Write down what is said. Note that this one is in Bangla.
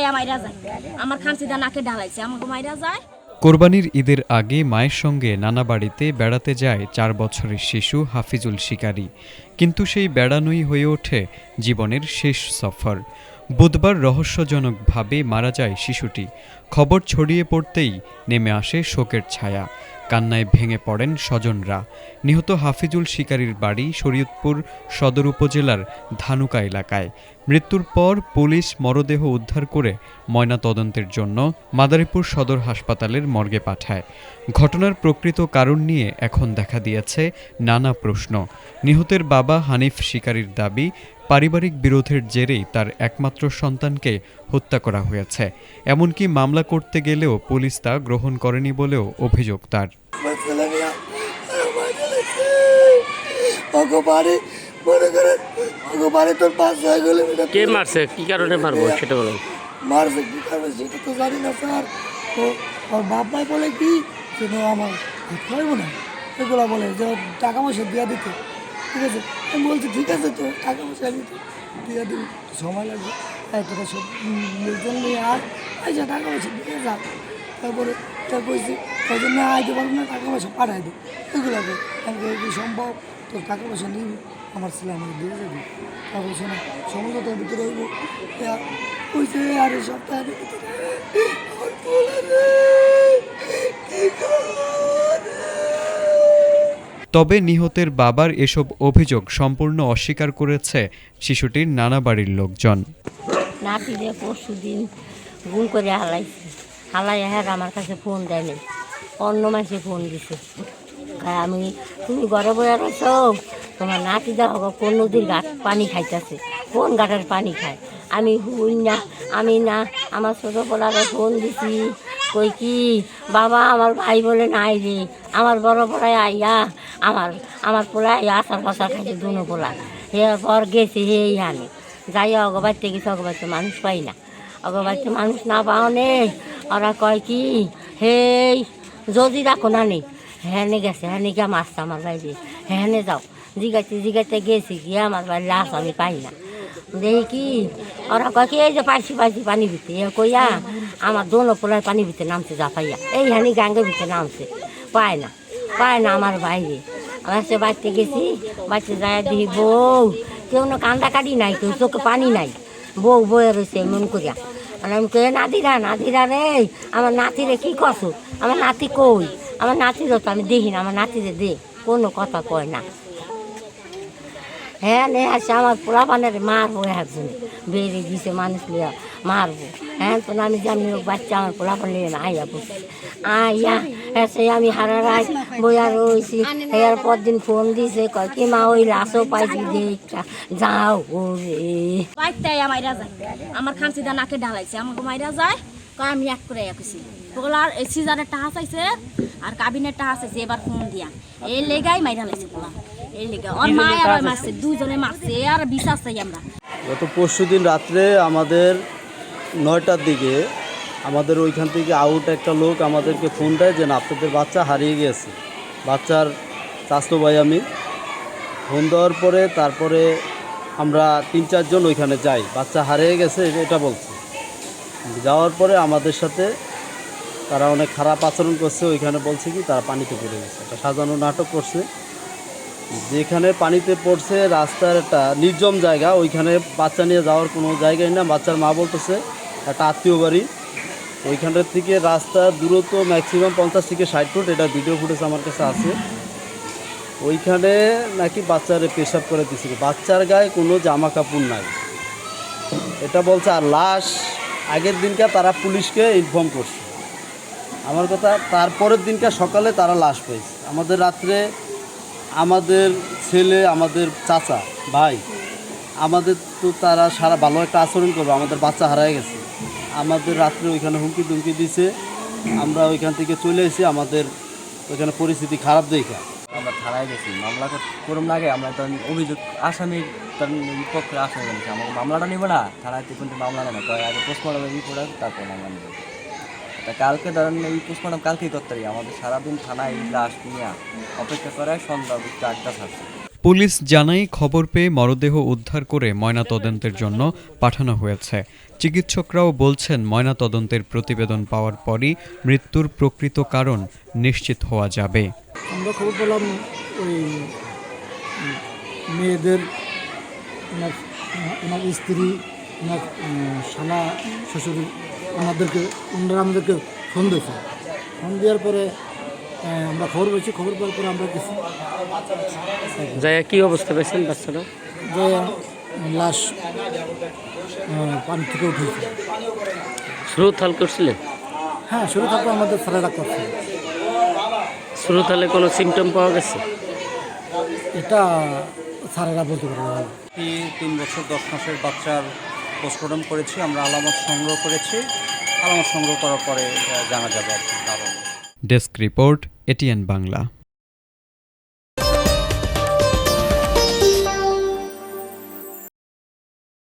পাইয়া মাইরা যায় আমার খানসিদা নাকে ঢালাইছে আমাকে মাইরা যায়। কোরবানির ঈদের আগে মায়ের সঙ্গে নানা বাড়িতে বেড়াতে যায় 4 বছরের শিশু হাফিজুল শিকারী, কিন্তু সেই বেড়ানোই হয়ে ওঠে জীবনের শেষ সফর। বুধবার রহস্যজনকভাবে মারা যায় শিশুটি। খবর ছড়িয়ে পড়তেই নেমে আসে শোকের ছায়া, কান্নায় ভেঙে পড়েন স্বজনরা। নিহত হাফিজুল শিকারীর বাড়ি শরীয়তপুর সদর উপজেলার ধানুকা এলাকায়। মৃত্যুর পর পুলিশ মরদেহ উদ্ধার করে ময়নাতদন্তের জন্য মাদারীপুর সদর হাসপাতালের মর্গে পাঠায়। ঘটনার প্রকৃত কারণ নিয়ে এখন দেখা দিয়েছে নানা প্রশ্ন। নিহতের বাবা হানিফ শিকারীর দাবি, পারিবারিক বিরোধের জেরেই তার একমাত্র সন্তানকে হত্যা করা হয়েছে। এমনকি মামলা করতে গেলেও পুলিশ তা গ্রহণ করেনি বলেও অভিযোগ তার। কে মারছে, কি কারণে মারবো সেটা বলেন। মারছে কি কারণে সেটা তো জানি না স্যার। তো ওর বাপ ভাই বলে কি সেটা আমার খাইব না, এগুলো বলে যে টাকা পয়সা দিয়ে দিতে। ঠিক আছে, আমি বলছি ঠিক আছে, তো টাকা পয়সা আমি দিয়ে দিই, সময় লাগবে, তোরা সব লোকজন নিয়ে আচ্ছা টাকা পয়সা দিয়ে যা। তারপরে তা কইছি ওই জন্য আইতে পারবো না, টাকা পয়সা পাঠাই দিই এগুলো আমি কি সম্ভব, তো টাকা পয়সা নিবি, আমার ছেলে আমাকে দিয়ে যাবি, টাকা পয়সা না সমঝোতার ভিতরে হইব কইছে। আর এই সপ্তাহের ভিতরে আমার বলে রে কি তবে নিহতের বাবার এসব অভিযোগ সম্পূর্ণ অস্বীকার করেছে শিশুটির নানা বাড়ির লোকজন। নাতিরে পরশুদিন গুম করে হালাই আমার কাছে ফোন দেয়নি, অন্য মাসে ফোন দিছে। আমি তুমি ঘরে বয়ে রয়েছ, তোমার নাতি দেখো কোন নদীর ঘাট পানি খাইতেছে, কোন ঘাটের পানি খায়। আমি হুই না, আমি না, আমার ছোটো পোলারে ফোন দিছি, কই কি বাবা আমার ভাই বলে নাই রে, আমার বড় পোলায় আইয়া আমার পোলায় আসার পাশা খাইছে দুনো পোলা, এরপর গেছে হেই আনে যাইয়া অগবাইতে গেছে, অগবাইতে মানুষ পাই না, অগবাইতে মানুষ না পাওনে ওরা কয় কি হেই যদি রাখো না নেই হ্যানে গেছে, হ্যানে গিয়া মাছটা আমার বাইরে, হ্যানে যাও জিগাইতে গেছি গিয়ে আমার বাড়ির লাশ আমি পাই না। দেখি কি ওরা কয় কি এই যে পাইছি পানি ভিতরে কইয়া আমার দোনো পোলায় পানি ভিতরে নামছে যা পাইয়া, এই হানি গাঙ্গের ভিতরে নামছে, পায় না আমার বাইরে। আমার সে বাড়িতে গেছি, বাড়িতে যায় দেখি বউ, কেউ না কান্দা কাটি নাই, কেউ চোখে পানি নাই, বউ বয়ে রয়েছে মন করিয়া। আমি কে নাতিরা রে, আমার নাতিরে কি করছো, আমার নাতি কই, আমার নাতিরও তো আমি দেখি না, আমার নাতিরে দে, কোনো কথা কয় না। হ্যাঁ নে আসে আমার পোলা পানের মারবো, একজন বেড়ে দিছে মানুষ লিয়া মারবো। হ্যাঁ তো আমি জানি বাচ্চা আমার পোলা পান নিয়ে আইয়া বসে আইয়া সে আমি হারা রাত বইয়া রয়েছি। এর পর দিন ফোন দিছে কয় কি মা ওই লাশও পাইছি দেখা যাও ওরে বাইতে মাইরা যায় আমার খানসিদা নাকে ঢালাইছে আমাকে মাইরা যায়। কয় আমি এক করে একুছি পোলার এই সিজারের টাহা চাইছে আর কাবিনের টাহা চাইছে, এবার ফোন দিয়া এই লেগাই মাইরা লাইছে পোলা, এই লেগা ওর মা আর মারছে, দুজনে মারছে আর বিশ্বাস চাই আমরা। গত পরশুদিন রাত্রে আমাদের 9টার দিকে আমাদের ওইখান থেকে আউট একটা লোক আমাদেরকে ফোন দেয় যে না আপনাদের বাচ্চা হারিয়ে গেছে। বাচ্চার চাচতো ভাই আমি। ফোন দেওয়ার পরে তারপরে আমরা 3-4 জন ওইখানে যাই, বাচ্চা হারিয়ে গেছে এটা বলছে। যাওয়ার পরে আমাদের সাথে তারা অনেক খারাপ আচরণ করছে, ওইখানে বলছে কি তারা পানিতে পড়ে গেছে, একটা সাজানো নাটক করছে। যেখানে পানিতে পড়ছে রাস্তার একটা নির্জন জায়গা, ওইখানে বাচ্চা নিয়ে যাওয়ার কোনো জায়গাই না। বাচ্চার মা বলতেছে একটা আত্মীয় বাড়ি, ওইখানের থেকে রাস্তা দূরত্ব ম্যাক্সিমাম 50 থেকে 60 ফুট, এটা ভিডিও ফুটেজ আমার কাছে আছে। ওইখানে নাকি বাচ্চারে পেশাব করে দিয়েছিল, বাচ্চার গায়ে কোনো জামা কাপড় নাই এটা বলছে। আর লাশ আগের দিনকে তারা পুলিশকে ইনফর্ম করছে আমার কথা, তারপরের দিনকে সকালে তারা লাশ পেয়েছে। আমাদের রাত্রে আমাদের ছেলে, আমাদের চাচা ভাই, আমাদের তো তারা সারা ভালো একটা আচরণ করবে, আমাদের বাচ্চা হারায় গেছে। আমাদের রাত্রে ওইখানে হুমকি দুমকি দিছে, আমরা ওইখান থেকে চলে এসেছি, আমাদের ওইখানে পরিস্থিতি খারাপ দেখে আমরা থানায় গেছি, মামলা করুন লাগে আমরা তখন অভিযোগ আসামির পক্ষে আসামি বলেছি আমার মামলাটা নেবো না, থানায় কিন্তু মামলা নেবে আগে পোস্টমর্টম রিপোর্ট আছে তারপর মামলা নেবে। তা কালকে ধরেন এই পোস্টমর্টম কালকেই করতে পারি, আমাদের সারাদিন থানায় লাশ নিয়ে অপেক্ষা করে সন্ধ্যা 8টা ছাড়ছে। পুলিশ জানায় খবর পেয়ে মরদেহ উদ্ধার করে ময়নাতদন্তের জন্য পাঠানো হয়েছে। চিকিৎসকরাও বলছেন ময়নাতদন্তের প্রতিবেদন পাওয়ার পরই মৃত্যুর প্রকৃত কারণ নিশ্চিত হওয়া যাবে। আমরা খবর পেলাম ওই মেয়েদের ওনার স্ত্রী, ওনার শালা শ্বশুর ওনারা আমাদেরকে ফোন দিয়েছে। ফোন দেওয়ার পরে আমরা খবর পেয়েছি। খবর পাওয়ার পরে আমরা গেছি, যাই কি অবস্থা পেয়েছেন বাচ্চারা? যে লাশ পানি থেকে উঠেছে। স্রোত হাল করছিলেন? হ্যাঁ, শুরু থাকলে আমাদের স্যারেরা করছে। স্রোত হালে কোনো সিমটম পাওয়া গেছে? এটা স্যারেরা বলতে পারবে। 3 বছর 10 মাসের বাচ্চার পোস্টমর্টম করেছি আমরা, আলামত সংগ্রহ করেছি। আলামত সংগ্রহ করার পরে জানা যাবে আর কি কারণ। Desk report, ATN Bangla.